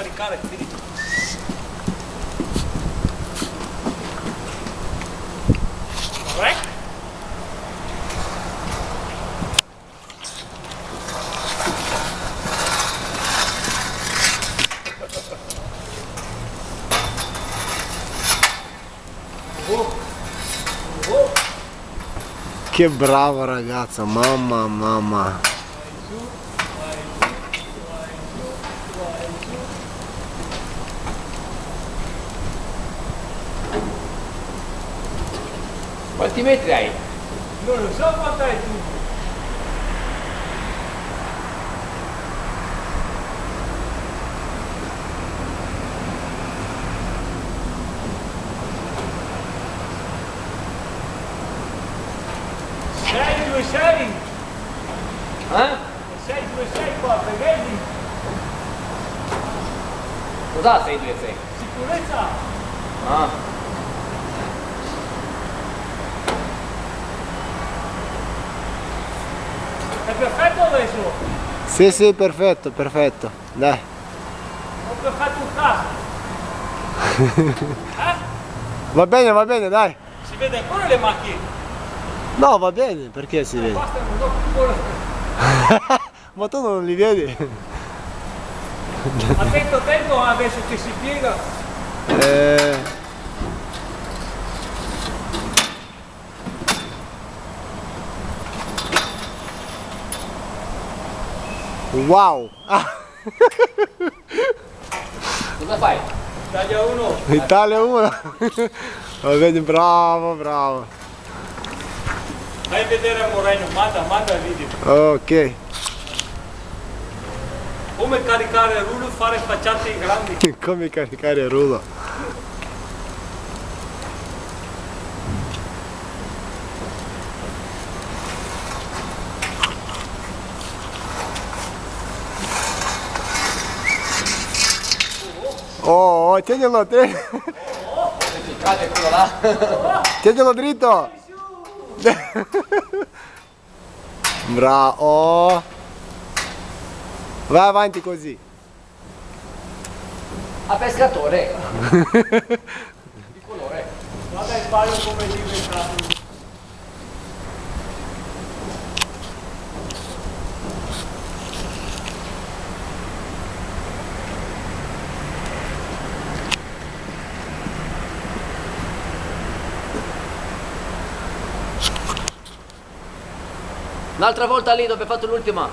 caricare, finito. Corretto. Che bravo ragazzo, mamma. Quanti metri hai? Non lo so quanto hai tu. Sei, 2, 6. Eh? 6, 2, 6 qua, vedi? Cos'ha 6, 2, 6? Sicurezza. Ah. È perfetto adesso? Sì, perfetto. Dai. Ho perfetto un caso. Va bene, dai. Si vede ancora le macchine? No, va bene, perché si vede? Basta, non do più quello. Ma tu non li vedi? Attento adesso che si piega. Wow! Cosa fai? Taglia uno. Italia 1! Va bene, bravo. Vai a vedere a Moreno, manda il video. Ok. Come caricare il rullo e fare facciate grandi. Come caricare il rullo. Oh, tienilo, Cade quello là. tienilo dritto. Bravo. Vai avanti così. A pescatore. Di colore. Guarda il paio come è diventato. Un'altra volta lì dove hai fatto l'ultima.